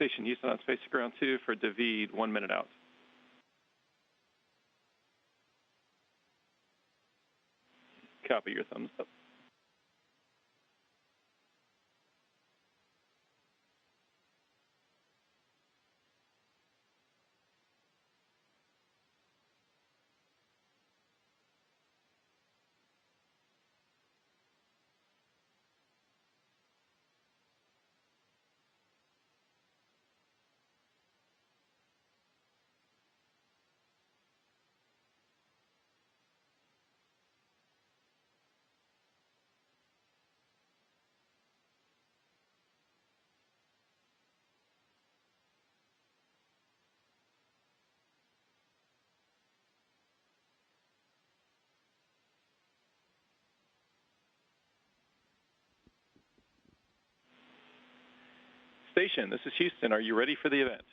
Station Houston on Space Ground 2 for David, 1 minute out. Copy your thumbs up. Station, this is Houston. Are you ready for the event?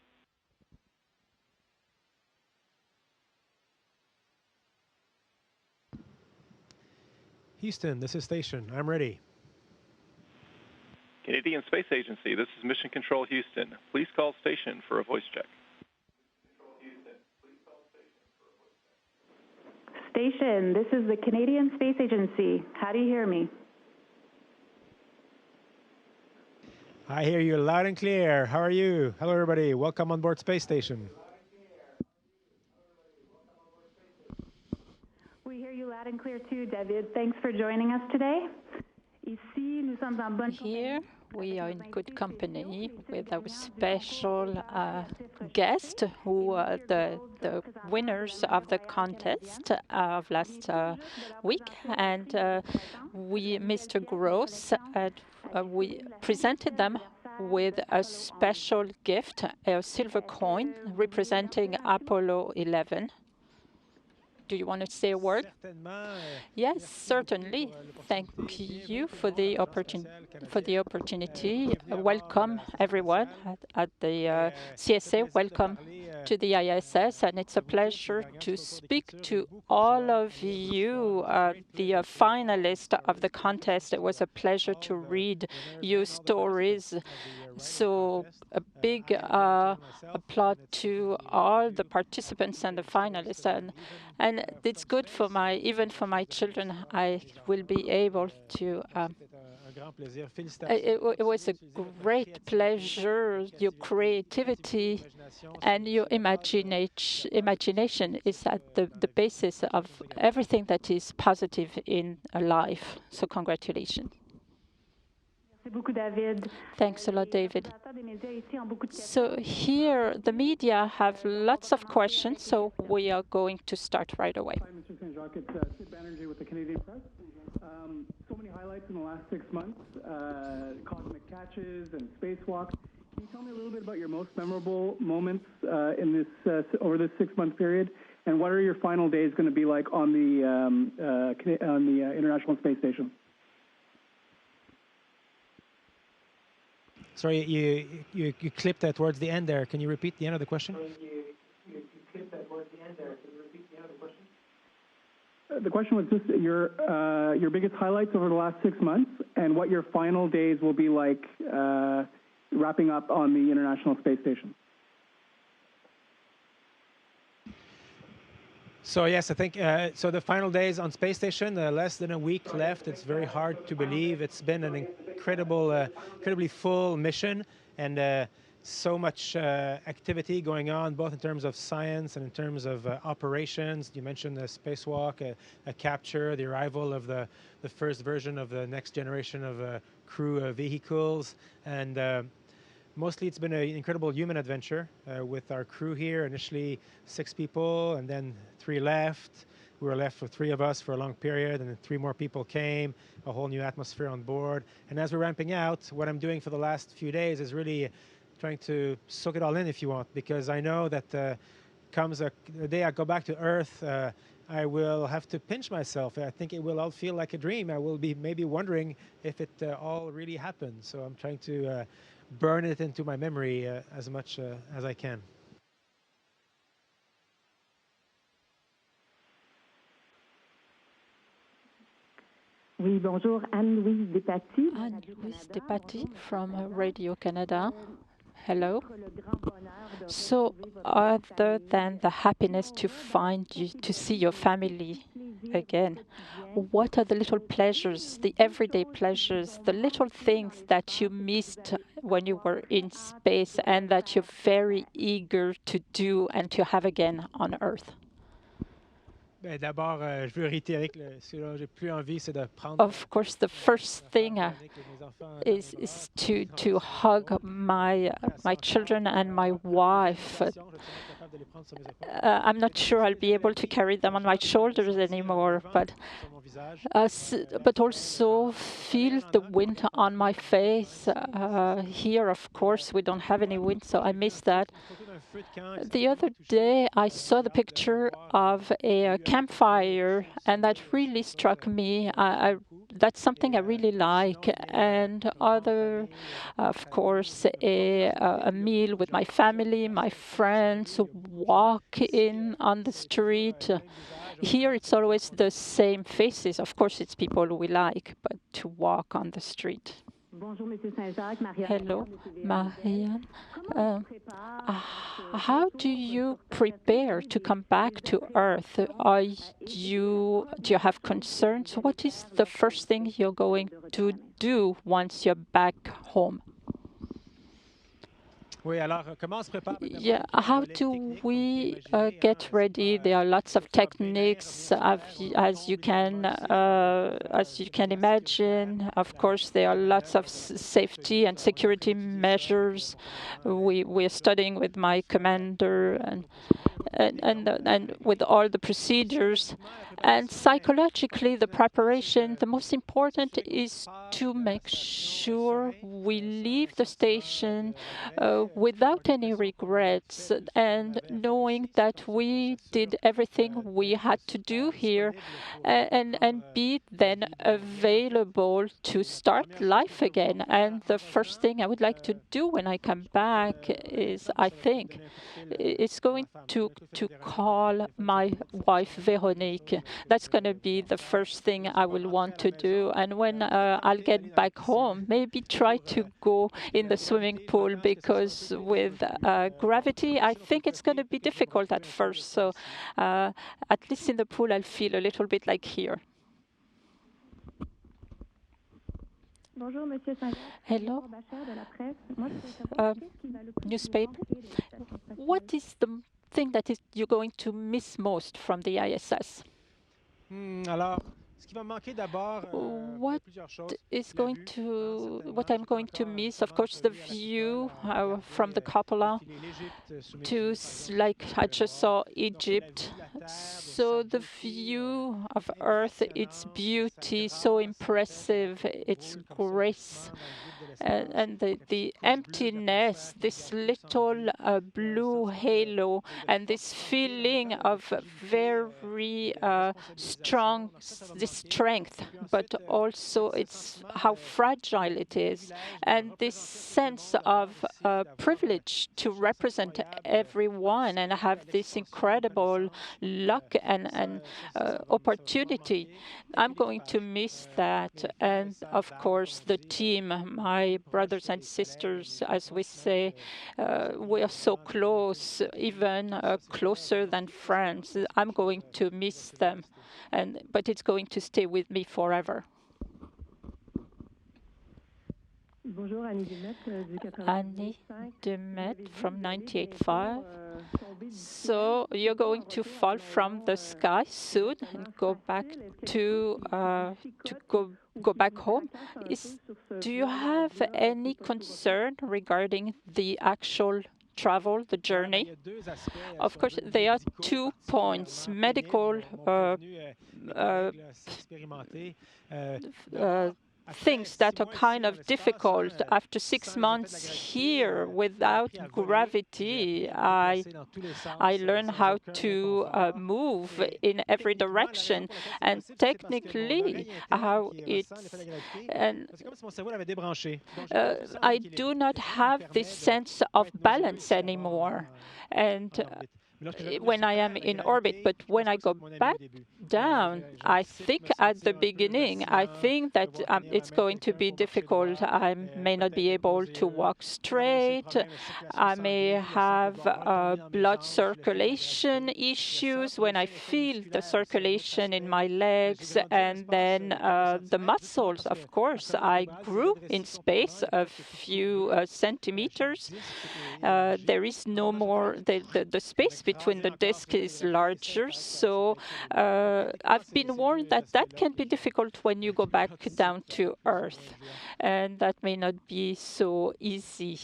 Houston, this is Station. I'm ready. Canadian Space Agency, this is Mission Control Houston. Please call Station for a voice check. Station, this is the Canadian Space Agency. How do you hear me? I hear you loud and clear. How are you? Hello, everybody. Welcome on board Space Station. We hear you loud and clear too, David. Thanks for joining us today. Here we are in good company with our special guest, who are the winners of the contest of last week, and Mr. Gross, we presented them with a special gift, a silver coin representing Apollo 11. Do you want to say a word? Yes, certainly. Thank you for the opportunity. Welcome, everyone, at the CSA. Welcome to the ISS, and it's a pleasure to speak to all of you, the finalists of the contest. It was a pleasure to read your stories. So a big applaud to all the participants and the finalists, and it's good for even for my children. I will be able to. It was a great pleasure. Your creativity and your imagination is at the basis of everything that is positive in life. So congratulations. Thanks a lot, David. So here, the media have lots of questions, so we are going to start right away. Hi, Mr. Saint-Jacques. It's Sid Banerjee with the Canadian Press. So many highlights in the last 6 months, cosmic catches and spacewalks. Can you tell me a little bit about your most memorable moments in this over this 6-month period, and what are your final days going to be like on the International Space Station? Sorry, you clipped that towards the end there. Can you repeat the end of the question? You clipped that towards the end there. Can you repeat the end of the question? The question was just your biggest highlights over the last 6 months, and what your final days will be like wrapping up on the International Space Station. So yes, I think so. The final days on Space Station, less than a week left. It's very hard to believe. It's been an incredibly full mission, and so much activity going on, both in terms of science and in terms of operations. You mentioned the spacewalk, a capture, the arrival of the first version of the next generation of crew vehicles, and mostly it's been an incredible human adventure with our crew here. Initially 6 people, and then 3 left. We were left with 3 of us for a long period, and then 3 more people came, a whole new atmosphere on board. And as we're ramping out, what I'm doing for the last few days is really trying to soak it all in, if you want, because I know that comes the day I go back to Earth, I will have to pinch myself. I think it will all feel like a dream. I will be maybe wondering if it all really happened. So I'm trying to burn it into my memory as much as I can. Oui, bonjour, Anne-Louise Despatie. Anne-Louise Despatie from Radio Canada. Hello. So, other than the happiness to find you, to see your family again, what are the little pleasures, the everyday pleasures, the little things that you missed when you were in space and that you're very eager to do and to have again on Earth? D'abord, je veux réitérer que ce que j'ai plus envie, c'est de prendre. Of course, the first thing is to hug my children and my wife. I'm not sure I'll be able to carry them on my shoulders anymore, but also feel the wind on my face. Here, of course, we don't have any wind, so I miss that. The other day, I saw the picture of a campfire, and that really struck me. That's something I really like. And other, of course, a meal with my family, my friends, walk in on the street. Here, it's always the same faces. Of course, it's people we like, but to walk on the street. Hello, Marianne. How do you prepare to come back to Earth? Do you have concerns? What is the first thing you're going to do once you're back home? Yeah, how do we get ready? There are lots of techniques, as you can imagine. Of course, there are lots of safety and security measures. We're studying with my commander and with all the procedures. And psychologically, the preparation, the most important is to make sure we leave the station without any regrets and knowing that we did everything we had to do here and be then available to start life again. And the first thing I would like to do when I come back is, I think, it's going to call my wife, Véronique. That's going to be the first thing I will want to do. And when I'll get back home, maybe try to go in the swimming pool, because with gravity, I think it's going to be difficult at first. So at least in the pool, I'll feel a little bit like here. Hello, newspaper. What is the thing that you're going to miss most from the ISS? What I'm going to miss, of course, the view from the cupola to, like I just saw, Egypt. So the view of Earth, its beauty, so impressive, its grace, and the emptiness, this little blue halo, and this feeling of very strong, this strength, but also it's how fragile it is, and this sense of privilege to represent everyone and have this incredible luck and opportunity. I'm going to miss that, and of course the team, my brothers and sisters, as we say, we are so close, even closer than friends. I'm going to miss them, but it's going to stay with me forever. Annie Demet from 98.5. So you're going to fall from the sky soon and go back to go back home. Do you have any concern regarding the actual travel, the journey? Of course, there are 2 points: medical things that are kind of difficult. After 6 months here without gravity, I learned how to move in every direction, and technically how it's. And I do not have this sense of balance anymore, and when I am in orbit, but when I go back down, I think at the beginning, I think that it's going to be difficult. I may not be able to walk straight. I may have blood circulation issues when I feel the circulation in my legs, and then the muscles, of course. I grew in space a few centimeters. There is no more, the space between the disk is larger, so I've been warned that that can be difficult when you go back down to Earth, and that may not be so easy.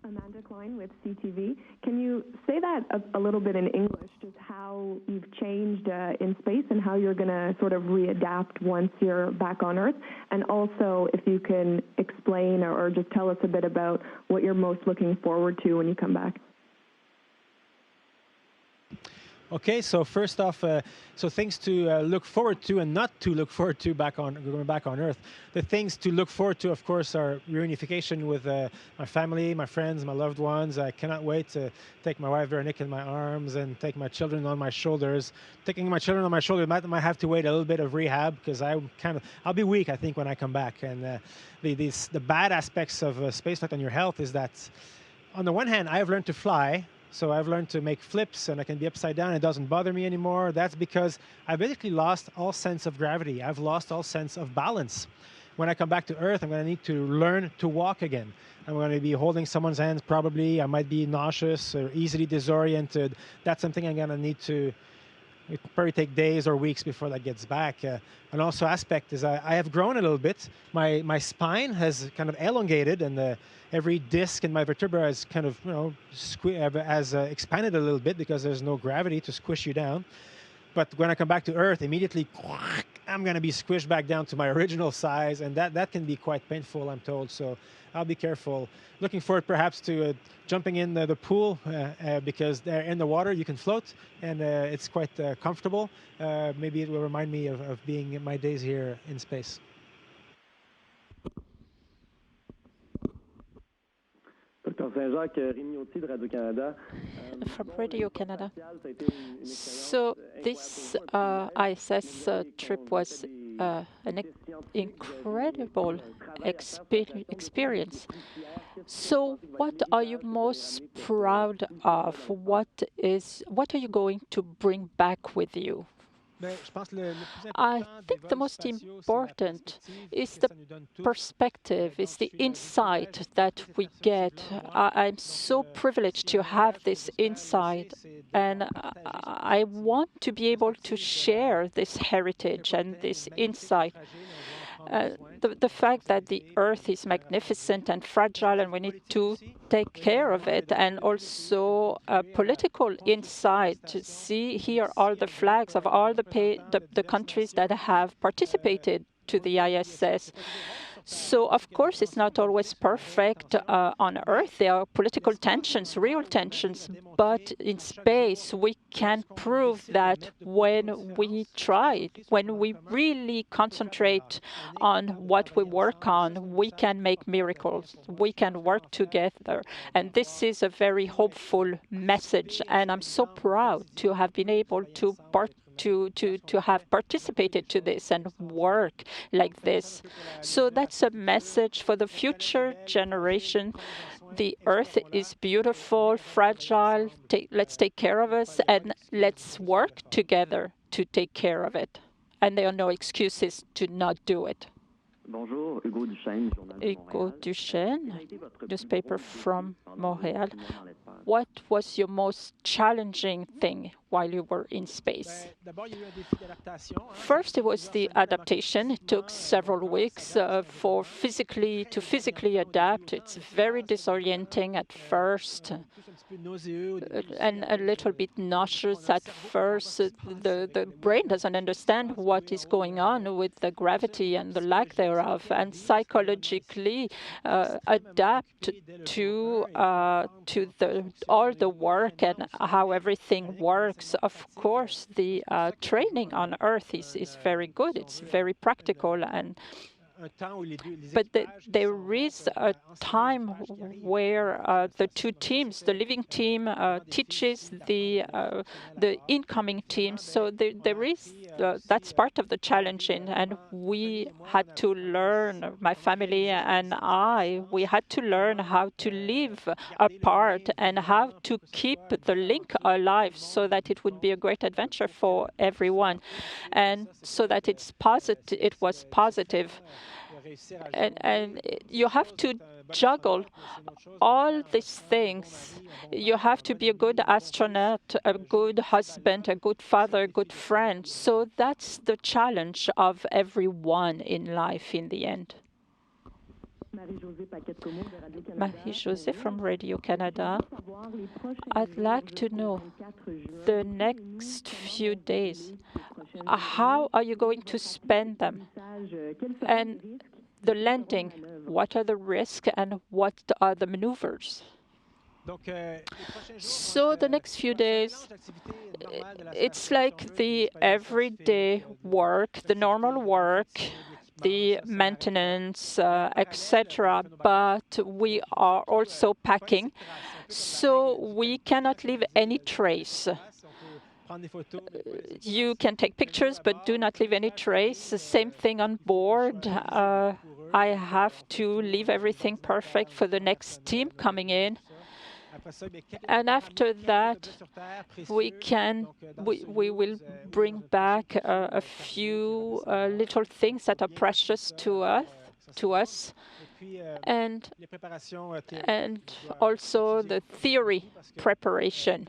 Amanda Klein with CTV. Can you say that a little bit in English, just how you've changed in space and how you're going to sort of readapt once you're back on Earth? And also, if you can explain or just tell us a bit about what you're most looking forward to when you come back. Okay, so first off, so things to look forward to and not to look forward to going back on Earth. The things to look forward to, of course, are reunification with my family, my friends, my loved ones. I cannot wait to take my wife Veronique in my arms and take my children on my shoulders. Taking my children on my shoulder might have to wait a little bit of rehab because I'll be weak, I think, when I come back. And the bad aspects of spaceflight on your health is that, on the one hand, I have learned to fly. So I've learned to make flips and I can be upside down. It doesn't bother me anymore. That's because I basically lost all sense of gravity. I've lost all sense of balance. When I come back to Earth, I'm going to need to learn to walk again. I'm going to be holding someone's hands probably. I might be nauseous or easily disoriented. That's something I'm going to need to it'll probably take days or weeks before that gets back. An also aspect is I have grown a little bit. My spine has kind of elongated, and every disc in my vertebra has kind of expanded a little bit because there's no gravity to squish you down. But when I come back to Earth, immediately I'm going to be squished back down to my original size, and that can be quite painful, I'm told. So I'll be careful. Looking forward perhaps to jumping in the pool because there in the water you can float, and it's quite comfortable. Maybe it will remind me of being in my days here in space. From Radio Canada. So this ISS trip was an incredible experience. So what are you most proud of? What are you going to bring back with you? I think the most important is the perspective, is the insight that we get. I'm so privileged to have this insight, and I want to be able to share this heritage and this insight. The fact that the Earth is magnificent and fragile and we need to take care of it, and also a political insight to see here are the flags of all the countries that have participated to the ISS. So, of course, it's not always perfect on Earth. There are political tensions, real tensions, but in space, we can prove that when we try, when we really concentrate on what we work on, we can make miracles. We can work together. And this is a very hopeful message. And I'm so proud to have been able to have participated to this and work like this. So that's a message for the future generation. The Earth is beautiful, fragile. Let's take care of us, and let's work together to take care of it. And there are no excuses to not do it. Bonjour, Hugo Duchesne, Hugo Duchesne, newspaper from Montreal. What was your most challenging thing while you were in space? First, it was the adaptation. It took several weeks to physically adapt. It's very disorienting at first, and a little bit nauseous at first. The brain doesn't understand what is going on with the gravity and the lack thereof, and psychologically adapt to all the work and how everything works. Of course, the training on Earth is very good. It's very practical, and but there is a time where the two teams, the living team teaches the incoming team. So there is that's part of the challenging, and we had to learn. My family and I, we had to learn how to live apart and how to keep the link alive, so that it would be a great adventure for everyone, and so that it was positive. And you have to juggle all these things. You have to be a good astronaut, a good husband, a good father, a good friend. So that's the challenge of everyone in life in the end. Marie-Josée from Radio Canada. I'd like to know the next few days, how are you going to spend them? And the landing, what are the risks and what are the maneuvers? So the next few days, it's like the everyday work, the normal work, the maintenance, etc. But we are also packing, so we cannot leave any trace. You can take pictures, but do not leave any trace. Same thing on board. I have to leave everything perfect for the next team coming in. And after that, we will bring back a few little things that are precious to us, and also the theory preparation,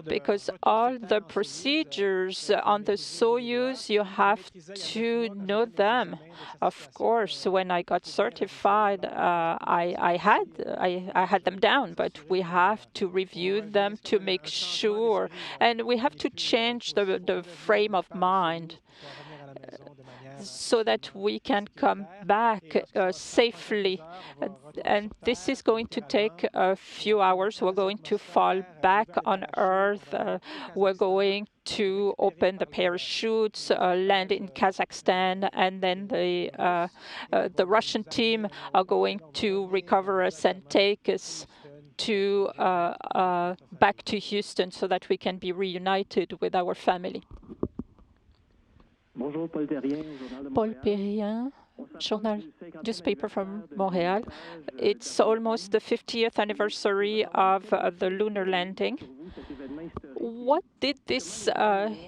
because all the procedures on the Soyuz, you have to know them. Of course, when I got certified, I had them down, but we have to review them to make sure, and we have to change the frame of mind, so that we can come back safely. And this is going to take a few hours. We're going to fall back on Earth. We're going to open the parachutes, land in Kazakhstan, and then the Russian team are going to recover us and take us to back to Houston, so that we can be reunited with our family. Bonjour, Paul Paul Perrien, journal newspaper from Montreal. It's almost the 50th anniversary of the lunar landing. What did this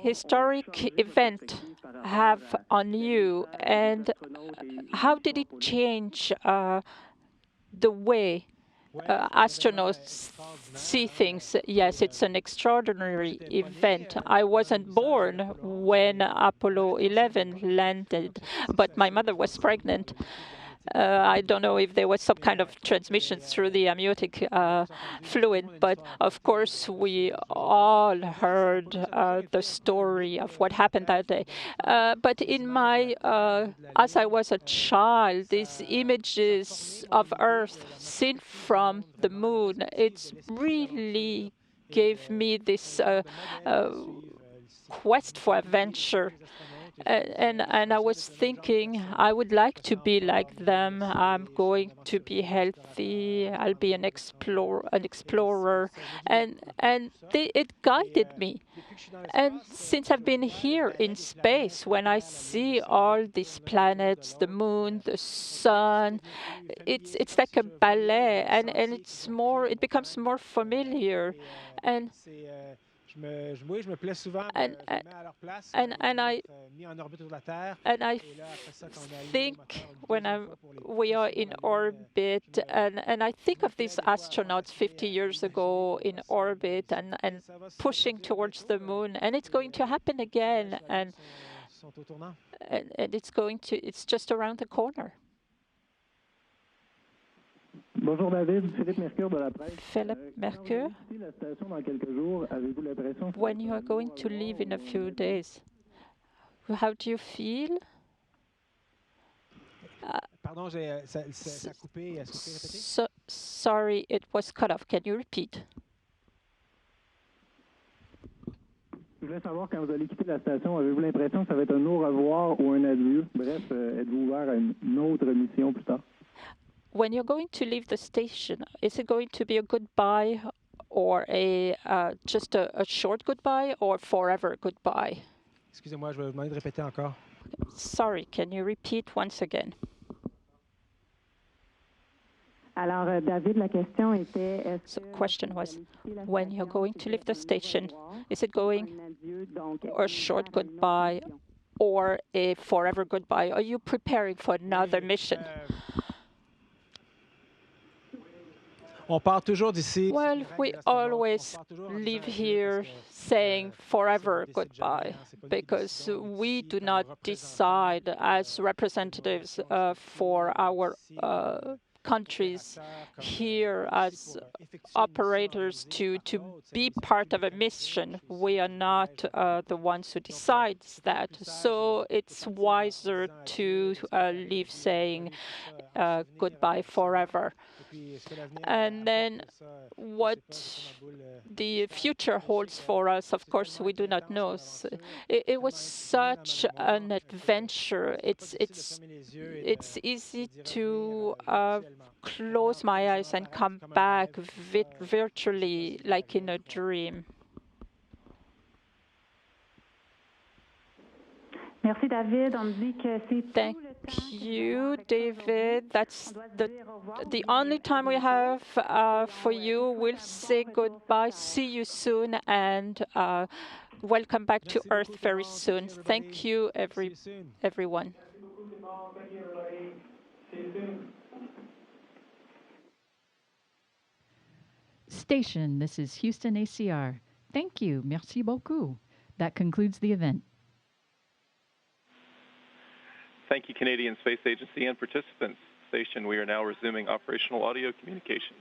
historic event have on you, and how did it change the way astronauts see things? Yes, it's an extraordinary event. I wasn't born when Apollo 11 landed, but my mother was pregnant. I don't know if there was some kind of transmission through the amniotic fluid, but of course we all heard the story of what happened that day. But in my, as I was a child, these images of Earth seen from the moon, it's really gave me this quest for adventure. And I was thinking, I would like to be like them. I'm going to be healthy. I'll be an explorer, and it guided me. And since I've been here in space, when I see all these planets, the moon, the sun, it's like a ballet, and it becomes more familiar. And I think when we are in orbit, and I think of these astronauts 50 years ago in orbit and pushing towards the moon, and it's going to happen again, and it's just around the corner. Bonjour David, Philippe Mercure de la presse. Philippe Mercure. When you are going to leave in a few days, how do you feel? Sorry, it was cut off. Can you repeat? Je voulais savoir, quand vous allez quitter la station, avez-vous l'impression que ça va être un au revoir ou un adieu? Bref, êtes-vous ouvert à une autre mission plus tard? When you're going to leave the station, is it going to be a goodbye or just a short goodbye or forever goodbye? Excusez-moi, je vais vous demander de répéter encore. Sorry, can you repeat once again? Alors, David, la question était, So the question was, when you're going to leave the station, is it going a short goodbye or a forever goodbye? Are you preparing for another mission? On part toujours d'ici. Well, we always leave here saying forever goodbye because we do not decide as representatives for our countries here as operators to be part of a mission. We are not the ones who decides that. So it's wiser to leave saying goodbye forever. And then what the future holds for us, of course, we do not know. So it was such an adventure. It's easy to close my eyes and come back virtually like in a dream. Merci, David. On me dit que c'est Thank you, David. That's the only time we have for you. We'll say goodbye. See you soon, and welcome back to Earth very soon. Thank you, everyone. Station, this is Houston ACR. Thank you. Merci beaucoup. That concludes the event. Thank you, Canadian Space Agency and participants. Station, we are now resuming operational audio communications.